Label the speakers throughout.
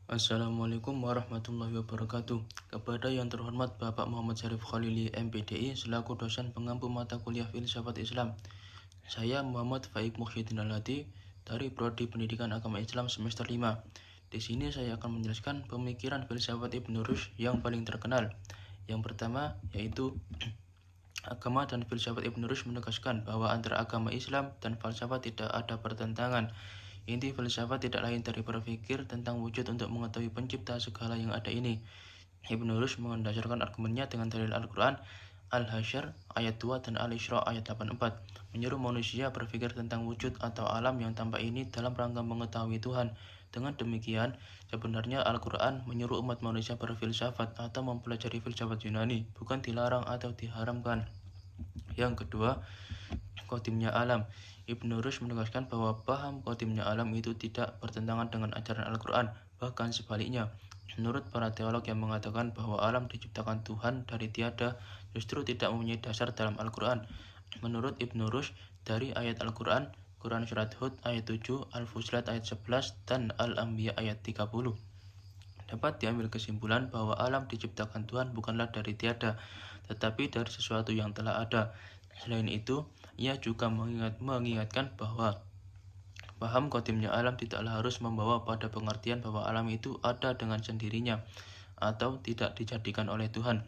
Speaker 1: Assalamualaikum warahmatullahi wabarakatuh. Kepada yang terhormat Bapak Muhammad Syarif Khalili, MPDI, selaku dosen pengampu mata kuliah Filsafat Islam. Saya Muhammad Faik Muhyiddin Al-Hadi dari Prodi Pendidikan Agama Islam semester 5. Di sini saya akan menjelaskan pemikiran filsafat Ibnu Rushd yang paling terkenal. Yang pertama yaitu agama dan filsafat Ibnu Rushd menegaskan bahwa antara agama Islam dan falsafah tidak ada pertentangan. Inti filsafat tidak lain dari berpikir tentang wujud untuk mengetahui pencipta segala yang ada ini. Ibnu Rushd mendasarkan argumennya dengan dalil Al-Quran, Al-Hasyr ayat 2 dan Al-Isra ayat 84, menyuruh manusia berpikir tentang wujud atau alam yang tampak ini dalam rangka mengetahui Tuhan. Dengan demikian, sebenarnya Al-Quran menyuruh umat manusia berfilsafat atau mempelajari filsafat Yunani, bukan dilarang atau diharamkan. Yang kedua, qadimnya alam. Ibnu Rushd menegaskan bahwa paham qadimnya alam itu tidak bertentangan dengan ajaran Al-Quran, bahkan sebaliknya. Menurut para teolog yang mengatakan bahwa alam diciptakan Tuhan dari tiada, justru tidak mempunyai dasar dalam Al-Quran. Menurut Ibnu Rushd, dari ayat Al-Quran, Quran Surat Hud ayat 7, Al-Fusilat ayat 11, dan Al-Anbiya ayat 30, dapat diambil kesimpulan bahwa alam diciptakan Tuhan bukanlah dari tiada, tetapi dari sesuatu yang telah ada. Selain itu, ia juga mengingatkan bahwa paham qadimnya alam tidaklah harus membawa pada pengertian bahwa alam itu ada dengan sendirinya atau tidak dijadikan oleh Tuhan.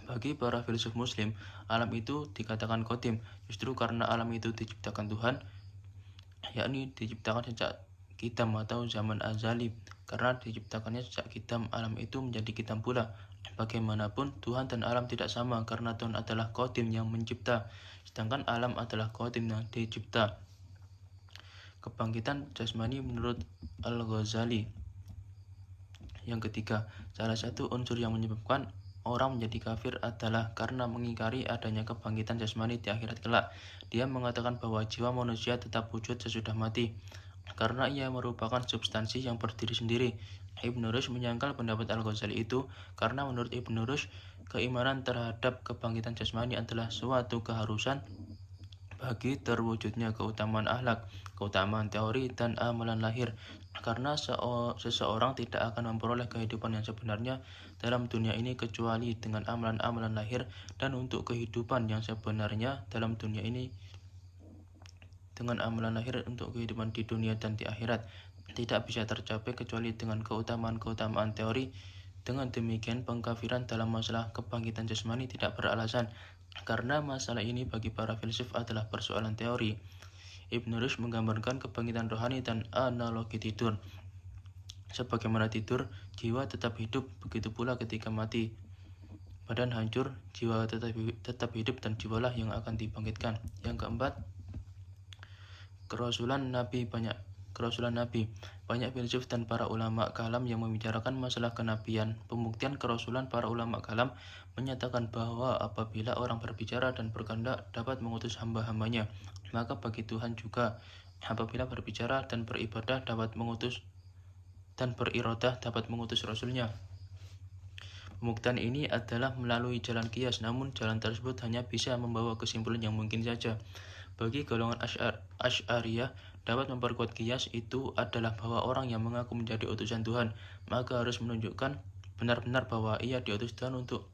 Speaker 1: Bagi para filsuf muslim, alam itu dikatakan qadim justru karena alam itu diciptakan Tuhan, yakni diciptakan sejak Qidam atau zaman azali. Karena diciptakannya sejak Qidam, alam itu menjadi Qidam pula. Bagaimanapun, Tuhan dan alam tidak sama karena Tuhan adalah Qadim yang mencipta, sedangkan alam adalah Qadim yang dicipta. Kebangkitan jasmani menurut Al-Ghazali. Yang ketiga, salah satu unsur yang menyebabkan orang menjadi kafir adalah karena mengingkari adanya kebangkitan jasmani di akhirat kelak. Dia mengatakan bahwa jiwa manusia tetap wujud sesudah mati, karena ia merupakan substansi yang berdiri sendiri. Ibnu Rushd menyangkal pendapat Al-Ghazali itu karena menurut Ibnu Rushd, keimanan terhadap kebangkitan jasmani adalah suatu keharusan bagi terwujudnya keutamaan akhlak, keutamaan teori, dan amalan lahir. Karena seseorang tidak akan memperoleh kehidupan yang sebenarnya dalam dunia ini kecuali dengan amalan-amalan lahir, dan untuk kehidupan yang sebenarnya dalam dunia ini dengan amalan lahir untuk kehidupan di dunia dan di akhirat tidak bisa tercapai kecuali dengan keutamaan-keutamaan teori. Dengan demikian, pengkafiran dalam masalah kebangkitan jasmani tidak beralasan, karena masalah ini bagi para filsuf adalah persoalan teori. Ibnu Rushd menggambarkan kebangkitan rohani dan analogi tidur. Sebagaimana tidur, jiwa tetap hidup, begitu pula ketika mati. Badan hancur, jiwa tetap hidup, dan jiwalah yang akan dibangkitkan. Yang keempat, Kerasulan Nabi. Banyak filsuf dan para ulama kalam yang membicarakan masalah kenabian. Pembuktian kerasulan para ulama kalam menyatakan bahwa apabila orang berbicara dan berkehendak dapat mengutus hamba-hambanya, maka bagi Tuhan juga apabila berbicara dan beribadah dapat mengutus dan berirodah dapat mengutus Rasulnya. Pembuktian ini adalah melalui jalan kias, namun jalan tersebut hanya bisa membawa kesimpulan yang mungkin saja. Bagi golongan Asy'ariyah, dapat memperkuat kias itu adalah bahwa orang yang mengaku menjadi utusan Tuhan, maka harus menunjukkan benar-benar bahwa ia diutus Tuhan untuk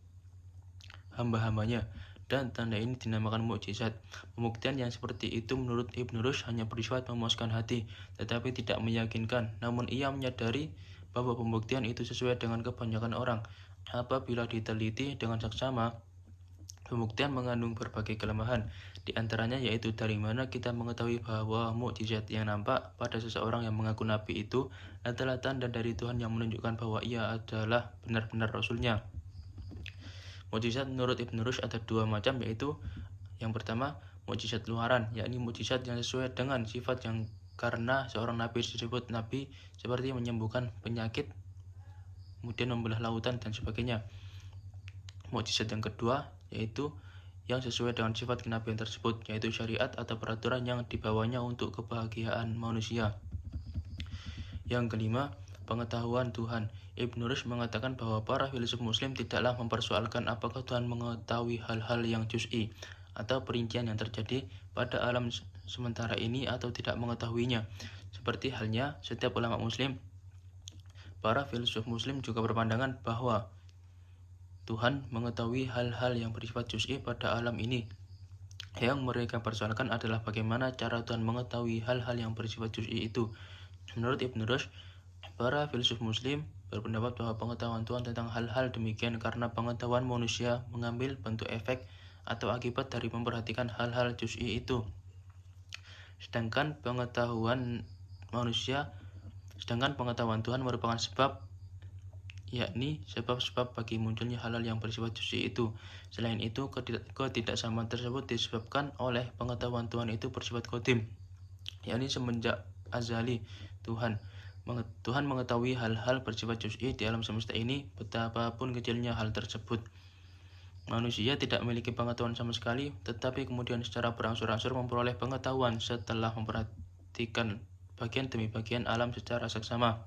Speaker 1: hamba-hambanya, dan tanda ini dinamakan mukjizat. Pembuktian yang seperti itu menurut Ibnu Rushd hanya bersifat memuaskan hati, tetapi tidak meyakinkan. Namun ia menyadari bahwa pembuktian itu sesuai dengan kebanyakan orang. Apabila diteliti dengan seksama, pembuktian mengandung berbagai kelemahan, di antaranya yaitu dari mana kita mengetahui bahwa mukjizat yang nampak pada seseorang yang mengaku nabi itu adalah tanda dari Tuhan yang menunjukkan bahwa ia adalah benar-benar Rasulnya. Mukjizat menurut Ibnu Rushd ada dua macam, yaitu yang pertama, mukjizat luaran, yakni mukjizat yang sesuai dengan sifat yang karena seorang nabi disebut nabi, seperti menyembuhkan penyakit, kemudian membelah lautan, dan sebagainya. Mukjizat yang kedua yaitu yang sesuai dengan sifat kenabian tersebut, yaitu syariat atau peraturan yang dibawanya untuk kebahagiaan manusia. Yang kelima, pengetahuan Tuhan. Ibnu Rushd mengatakan bahwa para filsuf muslim tidaklah mempersoalkan apakah Tuhan mengetahui hal-hal yang juz'i atau perincian yang terjadi pada alam sementara ini atau tidak mengetahuinya. Seperti halnya setiap ulama muslim Para filsuf muslim juga berpandangan bahwa Tuhan mengetahui hal-hal yang bersifat juz'i pada alam ini. Yang mereka persoalkan adalah bagaimana cara Tuhan mengetahui hal-hal yang bersifat juz'i itu. Menurut Ibn Rushd, para filsuf muslim berpendapat bahwa pengetahuan Tuhan tentang hal-hal demikian karena pengetahuan manusia mengambil bentuk efek atau akibat dari memperhatikan hal-hal juz'i itu. Sedangkan pengetahuan Tuhan merupakan sebab, yakni sebab-sebab bagi munculnya hal-hal yang bersifat juz'i itu. Selain itu, ketidaksamaan tersebut disebabkan oleh pengetahuan Tuhan itu bersifat qadim, yakni semenjak azali. Tuhan mengetahui hal-hal bersifat juz'i di alam semesta ini, betapapun kecilnya hal tersebut. Manusia tidak memiliki pengetahuan sama sekali, tetapi kemudian secara berangsur-angsur memperoleh pengetahuan setelah memperhatikan bagian demi bagian alam secara seksama.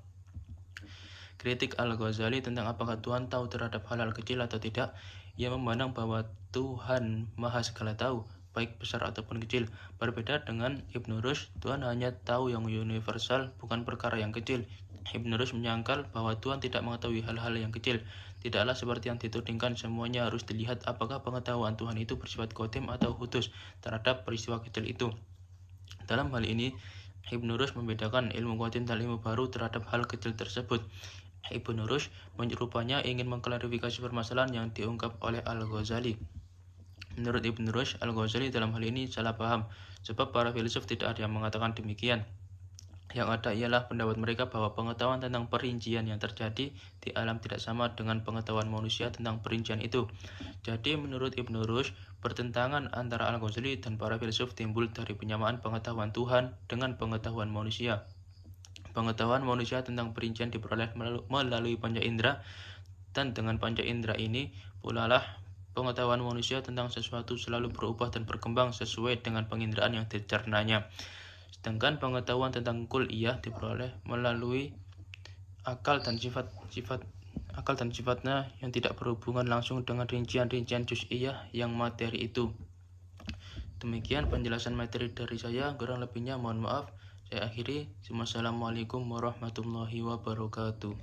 Speaker 1: Kritik Al-Ghazali tentang apakah Tuhan tahu terhadap hal-hal kecil atau tidak. Ia memandang bahwa Tuhan maha segala tahu, baik besar ataupun kecil. Berbeda dengan Ibn Rushd, Tuhan hanya tahu yang universal, bukan perkara yang kecil. Ibn Rushd menyangkal bahwa Tuhan tidak mengetahui hal-hal yang kecil. Tidaklah seperti yang ditudingkan, semuanya harus dilihat apakah pengetahuan Tuhan itu bersifat qadim atau hudus terhadap peristiwa kecil itu. Dalam hal ini, Ibn Rushd membedakan ilmu qadim dan ilmu baru terhadap hal kecil tersebut. Ibn Rushd rupanya ingin mengklarifikasi permasalahan yang diungkap oleh Al-Ghazali. Menurut Ibn Rushd, Al-Ghazali dalam hal ini salah paham, sebab para filsuf tidak ada yang mengatakan demikian. Yang ada ialah pendapat mereka bahwa pengetahuan tentang perincian yang terjadi di alam tidak sama dengan pengetahuan manusia tentang perincian itu. Jadi menurut Ibn Rushd, pertentangan antara Al-Ghazali dan para filsuf timbul dari penyamaan pengetahuan Tuhan dengan pengetahuan manusia. Pengetahuan manusia tentang perincian diperoleh melalui panca indera, dan dengan panca indera ini pula lah pengetahuan manusia tentang sesuatu selalu berubah dan berkembang sesuai dengan penginderaan yang dicernanya. Sedangkan pengetahuan tentang kulliyah diperoleh melalui akal dan sifatnya yang tidak berhubungan langsung dengan rincian-rincian juz'iyah yang materi itu. Demikian penjelasan materi dari saya, kurang lebihnya mohon maaf. Saya akhiri. Wassalamualaikum warahmatullahi wabarakatuh.